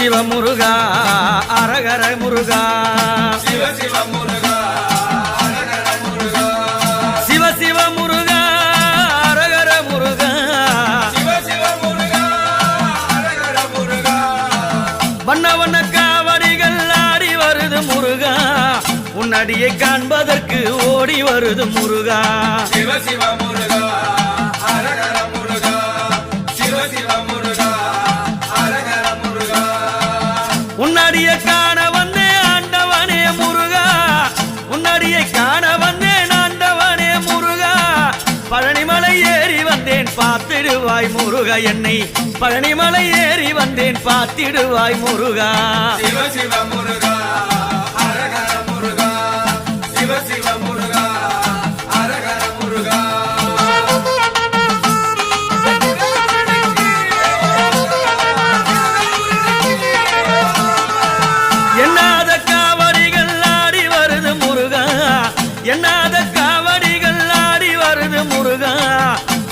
சிவ முருகா அரகர முருகா சிவ சிவ முருகா அரகர முருகா சிவ சிவ முருகா அரகர முருகா சிவ சிவ முருகா அரகர முருகா வண்ண வண்ண காவடிகள் ஆடி வருது முருகா உன்னடியை காண்பதற்கு ஓடி வருது முருகா சிவ சிவ முருகா அரகர முருகா சிவ சிவ முருகா அரகர முருகா உன்னடியை காண வந்தேன் ஆண்டவனே முருகா உன்னடியை காண வந்தேன் ஆண்டவனே முருகா பழனிமலை ஏறி வந்தேன் பார்த்திடுவாய் முருகா என்னை பழனிமலை ஏறி வந்தேன் பார்த்திடுவாய் முருகா சிவ சிவ முருகா அரகர முருகா சிவ சிவ முருகா அரகர முருகா எண்ணாத காவடிகள் ஆடி வருது முருகா எண்ணாத காவடிகள் ஆடி வருது முருகா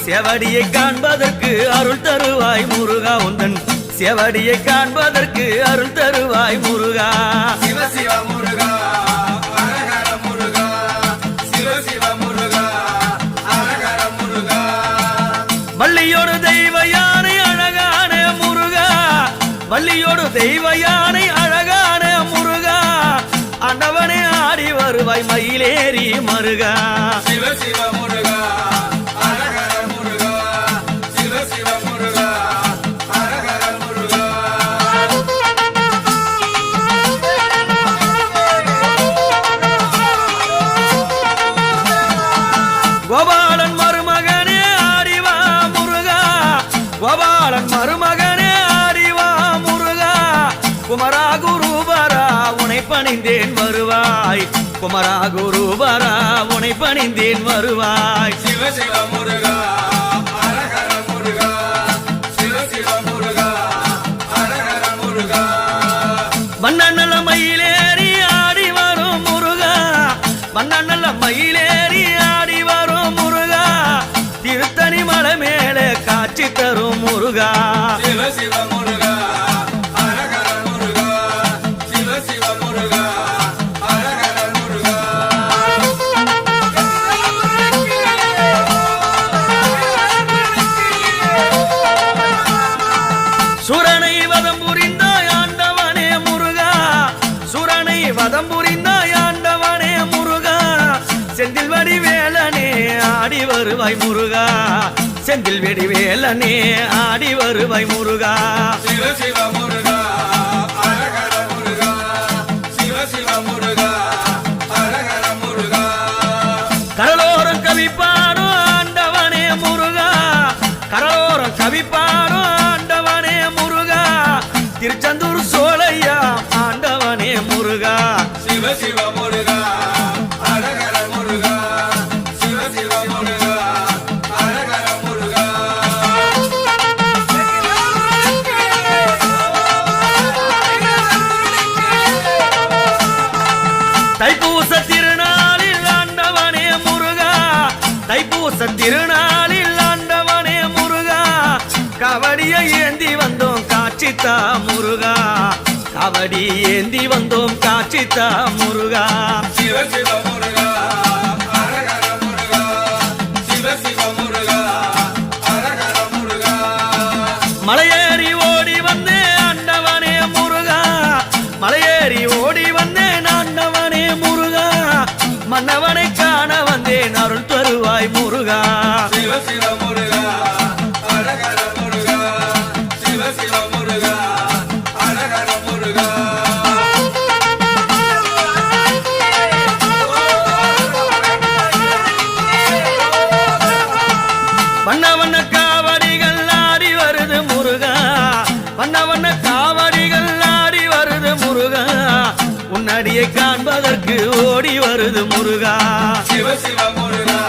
செவடியை காண்பதற்கு அருள் தருவாய் முருகா உந்தன் செவடியை காண்பதற்கு அருள் தருவாய் முருகா சிவ சிவ முருகா அரகர முருகா சிவ சிவ முருகா அரகர முருகா வள்ளியோடு தெய்வ யானை அழகான முருகா வள்ளியோடு தெய்வ யானை அழகான முருகா ஆண்டவனே ஆடி வருவாய் மயிலேறி மருகா சிவ சிவ முருகா அரகர முருகா சிவ சிவ முருகா அரகர முருகா கோபாலன் மருமகனே ஆடிவா முருகா கோபாலன் மருமகனே ஆடிவா முருகா குமரா குருபரா உனை பணிந்தேன் வருவாய் குமரா குருபரா உனை பணிந்தேன் வருவாய் சிவ சிவ முருகா அரகர முருகா சிவ சிவ முருகா அரகர முருகா வண்ணநல மயிலேறி ஆடி வரும் முருகா வண்ணநல மயிலேறி ஆடி வரும் முருகா திருத்தணி மலை மேலே காட்சி தரும் முருகா சிவ சிவ முருகா அரகர முருகா சிவ சிவ முருகா அரகர முருகா சுரனை வதம் புரிந்தாய் ஆண்டவனே முருகா சுரனை வதம் புரிந்தாய் ஆண்டவனே முருகா செந்தில் வடிவேலனே ஆடி வருவாய் முருகா செந்தில் வடிவேலனே ஆடி வருவாய் முருகா சிவ சிவ முருகா அரகர முருகா சிவ சிவ முருகா அரகர முருகா கடலோரம் கவி பாடும் ஆண்டவனே முருகா கடலோரம் கவி பாடும் ஆண்டவனே முருகா திருச்செந்தூர் சோலையா ஆண்டவனே முருகா சிவ சிவ முருகா அரகர முருகா சிவ சிவ முருகா அரகர முருகா தைப்பூச திருநாளில் ஆண்டவனே முருகா தைப்பூச திருநாளில் ஆண்டவனே முருகா கவடியை ஏந்தி வந்தோம் காட்சித்தா முருகா கவடி ஏந்தி வந்தோம் காட்சித்தா முருகா சிவ சிவ முருகா அரகர முருகா சிவ சிவ முருகா அரகர முருகா மலையேறி ஓடி வந்தேன் ஆண்டவனே முருகா மலையேறி ஓடி வந்தேன் ஆண்டவனே முருகா மன்னவனை காண வந்தேன் அருள் தருவாய் முருகா சிவ சிவ முருகா அரகர முருகா சிவ சிவ முருகா அரகர முருகா வண்ண வண்ண காவடிகள் ஆடி வருது முருகா வண்ண வண்ண காவடிகள் ஆடி வருது முருகா உன்னடியை காண்பதற்கு ஓடி வருது முருகா சிவ சிவ முருகா